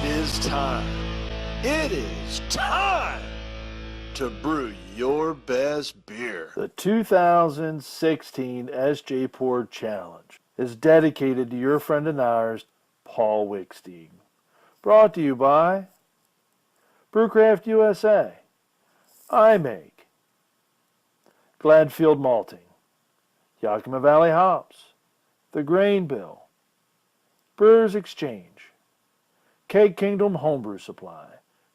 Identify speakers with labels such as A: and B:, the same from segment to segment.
A: It is time. It is time to brew your best beer.
B: The 2016 SJPorr Challenge is dedicated to your friend and ours, Paul Wickstein. Brought to you by Brewcraft USA, iMake, Gladfield Malting, Yakima Valley Hops, The Grain Bill, Brewers Exchange, Keg Kingdom Homebrew Supply,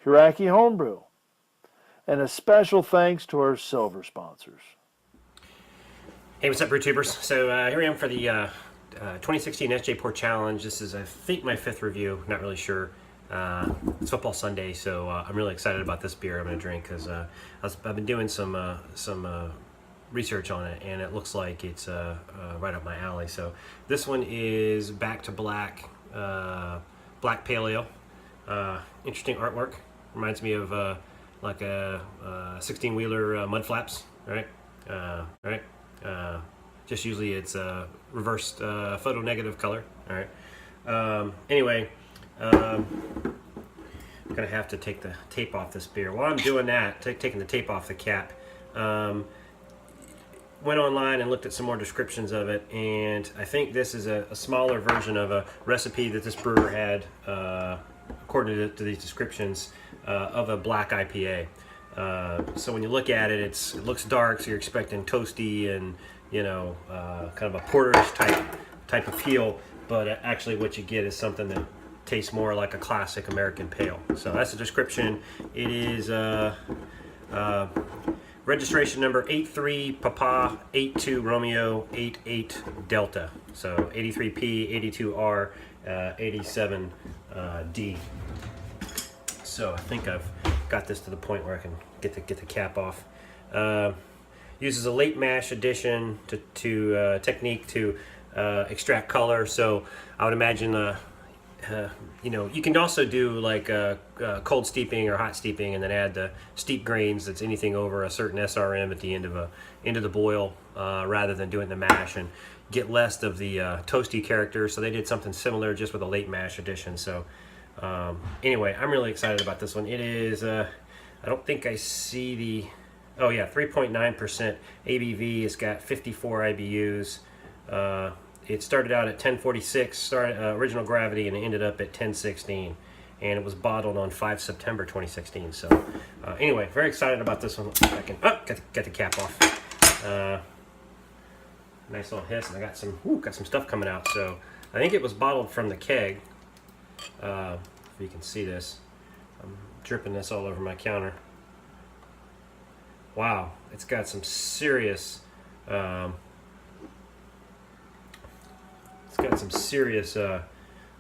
B: Hiraki Homebrew, and a special thanks to our silver sponsors.
C: Hey, what's up, Brew Tubers? So here I am for the 2016 SJPorr Challenge. This is, I think, my 5th review. Not really sure. It's Football Sunday, so I'm really excited about this beer I'm going to drink because I've been doing some research on it, and it looks like it's right up my alley. So this one is Back to Black, Black Pale Ale. Interesting artwork. Reminds me of like a 16-wheeler mud flaps, right? Just usually it's reversed photo negative color. All right. Anyway, I'm gonna have to take the tape off this beer. While I'm doing that, taking the tape off the cap, went online and looked at some more descriptions of it, and I think this is a smaller version of a recipe that this brewer had, according to these descriptions, of a black IPA. So when you look at it, it looks dark, so you're expecting toasty and kind of a porterish type of feel, but actually what you get is something that tastes more like a classic American pale. So that's the description. It is registration number 83P-82R-88D. So 83P-82R-87D. So I think I've got this to the point where I can get the cap off. Uses a late mash addition to technique to extract color. So I would imagine you can also do like cold steeping or hot steeping, and then add the steep grains. That's anything over a certain SRM at the end of the boil, rather than doing the mash, and get less of the toasty character. So they did something similar, just with a late mash addition. So anyway, I'm really excited about this one. It is I don't think I see the 3.9% ABV. It's got 54 IBUs. It started out at 1046 original gravity, and it ended up at 1016, and it was bottled on 5 September 2016. So anyway, very excited about this one. I can get the cap off. Nice little hiss, and I got some stuff coming out. So I think it was bottled from the keg. If you can see this, I'm dripping this all over my counter. Wow, it's got some serious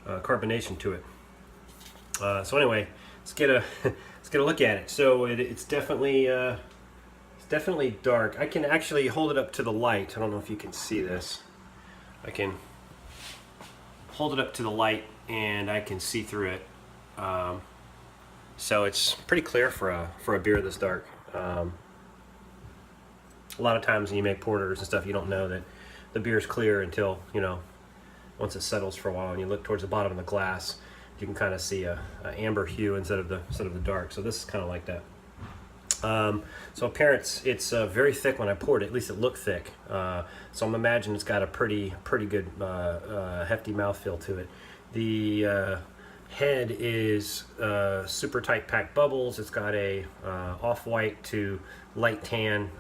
C: carbonation to it. So anyway, let's get a look at it. So it's definitely dark. I can actually hold it up to the light. I don't know if you can see this. I can hold it up to the light, and I can see through it. So it's pretty clear for a beer this dark. A lot of times when you make porters and stuff, you don't know that the beer's clear until, once it settles for a while, and you look towards the bottom of the glass, you can kind of see a amber hue instead of the dark. So this is kind of like that. So appearance, it's very thick when I poured it. At least it looked thick. So I'm imagining it's got a pretty good hefty mouthfeel to it. The head is super tight packed bubbles. It's got a off-white to light tan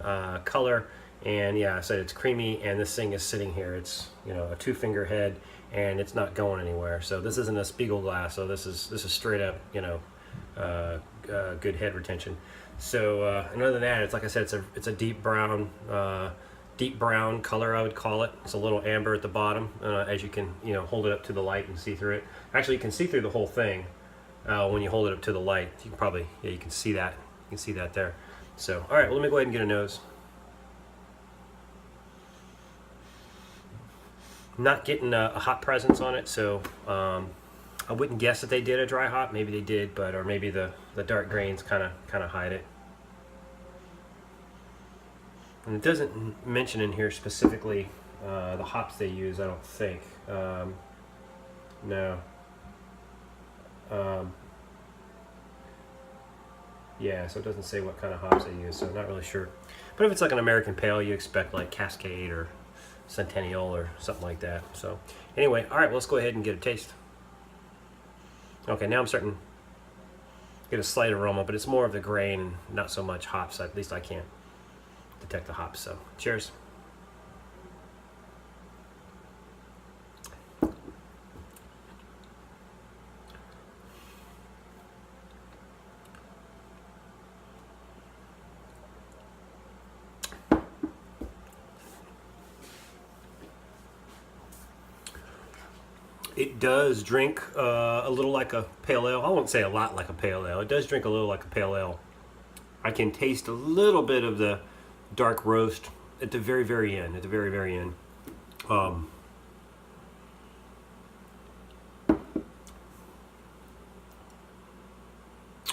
C: color, and yeah, I said it's creamy, and this thing is sitting here. It's a 2-finger head, and it's not going anywhere. So this isn't a Spiegel glass. So this is straight up good head retention. So and other than that, it's like I said, it's a deep brown color, I would call it. It's a little amber at the bottom, as you can hold it up to the light and see through it. Actually, you can see through the whole thing when you hold it up to the light. You can probably you can see that. You can see that there. So all right, well, let me go ahead and get a nose. Not getting a hot presence on it, so I wouldn't guess that they did a dry hop. Maybe they did, or maybe the dark grains kind of hide it. And it doesn't mention in here specifically the hops they use, I don't think. No. Yeah, so it doesn't say what kind of hops they use, so I'm not really sure. But if it's like an American Pale, you expect like Cascade or Centennial or something like that. So anyway, all right, well, let's go ahead and get a taste. Okay, now I'm starting to get a slight aroma, but it's more of the grain and not so much hops. At least I can't detect the hops. So cheers. It does drink a little like a pale ale. I won't say a lot like a pale ale. It does drink a little like a pale ale. I can taste a little bit of the dark roast at the very, very end. At the very, very end.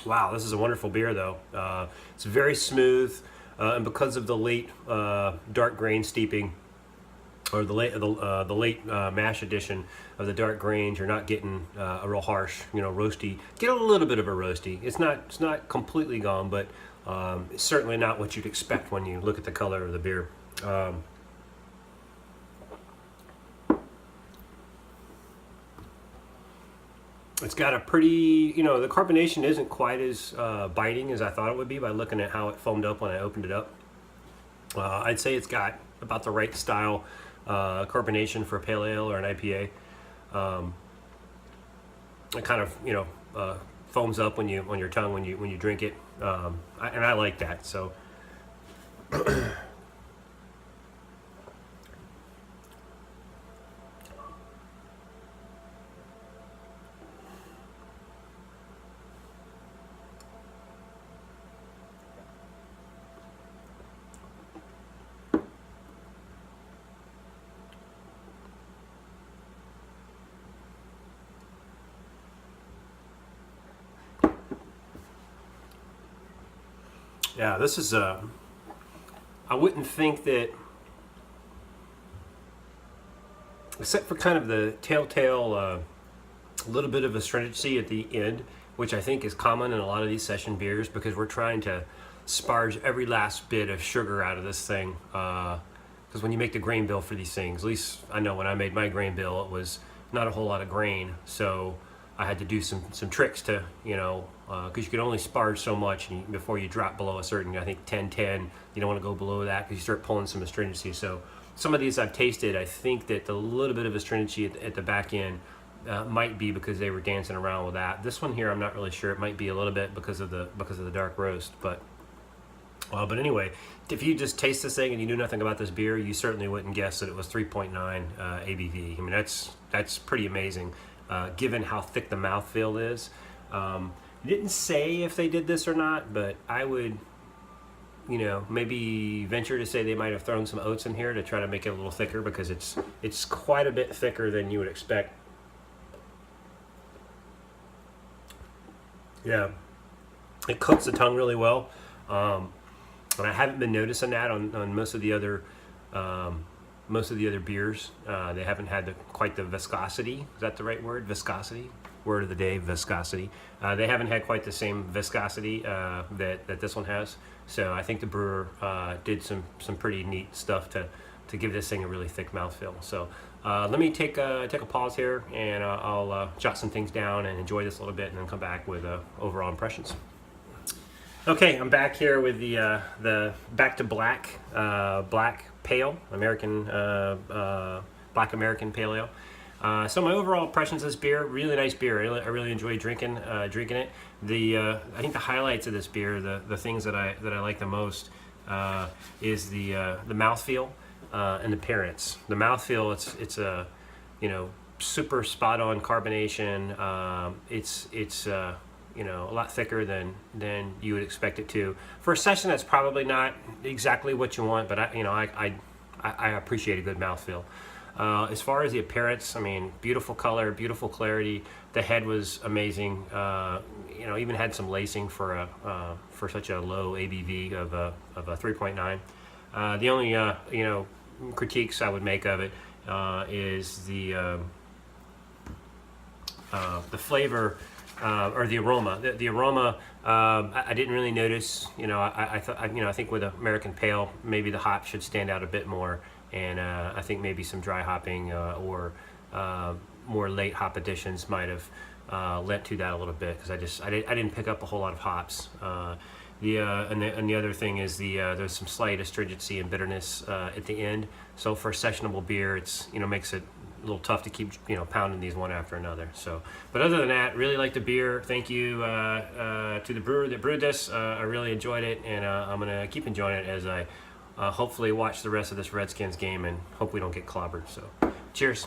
C: Wow, this is a wonderful beer, though. It's very smooth, and because of the late dark grain steeping, or the late mash addition of the dark grains, you're not getting a real harsh, roasty. Get a little bit of a roasty. It's not completely gone, but it's certainly not what you'd expect when you look at the color of the beer. It's got a pretty, the carbonation isn't quite as biting as I thought it would be by looking at how it foamed up when I opened it up. I'd say it's got about the right style carbonation for a pale ale or an IPA. It kind of foams up on your tongue when you drink it, and I like that. So yeah, this is I wouldn't think that, except for kind of the telltale little bit of astringency at the end, which I think is common in a lot of these session beers, because we're trying to sparge every last bit of sugar out of this thing. Because when you make the grain bill for these things, at least I know when I made my grain bill, it was not a whole lot of grain, so I had to do some tricks to, because you can only sparge so much before you drop below a certain, I think 10-10. You don't want to go below that because you start pulling some astringency. So some of these I've tasted, I think that the little bit of astringency at the back end might be because they were dancing around with that. This one here, I'm not really sure. It might be a little bit because of the dark roast, but anyway, if you just taste this thing and you knew nothing about this beer, you certainly wouldn't guess that it was 3.9 ABV. I mean, that's pretty amazing, given how thick the mouthfeel is. It didn't say if they did this or not, but I would, maybe venture to say they might have thrown some oats in here to try to make it a little thicker, because it's quite a bit thicker than you would expect. Yeah, it coats the tongue really well. And I haven't been noticing that on most of the other beers. They haven't had quite the viscosity. Is that the right word? Viscosity. Word of the day: viscosity. They haven't had quite the same viscosity that this one has. So I think the brewer did some pretty neat stuff to give this thing a really thick mouthfeel. So let me take a pause here, and I'll jot some things down and enjoy this a little bit, and then come back with overall impressions. Okay, I'm back here with the Back to Black Black Pale American Black American Pale Ale. So my overall impressions of this beer: really nice beer. I really enjoy drinking it. I think the highlights of this beer, the things that I like the most, is the mouthfeel and the appearance. The mouthfeel, it's a super spot on carbonation. It's a lot thicker than you would expect it to. For a session that's probably not exactly what you want, but I appreciate a good mouthfeel. As far as the appearance, I mean, beautiful color, beautiful clarity. The head was amazing. Even had some lacing for such a low ABV of a 3.9. The only critiques I would make of it is the flavor or the aroma. The aroma, I didn't really notice. You know, I thought, you know, I think with American Pale, maybe the hop should stand out a bit more, and I think maybe some dry hopping or more late hop additions might have led to that a little bit, because I didn't pick up a whole lot of hops. And the other thing is there's some slight astringency and bitterness at the end. So for a sessionable beer, it's, you know, makes it a little tough to keep, you know, pounding these one after another. So, but other than that, really like the beer. Thank you to the brewer that brewed this. I really enjoyed it, and I'm gonna keep enjoying it as I hopefully watch the rest of this Redskins game and hope we don't get clobbered. So, cheers.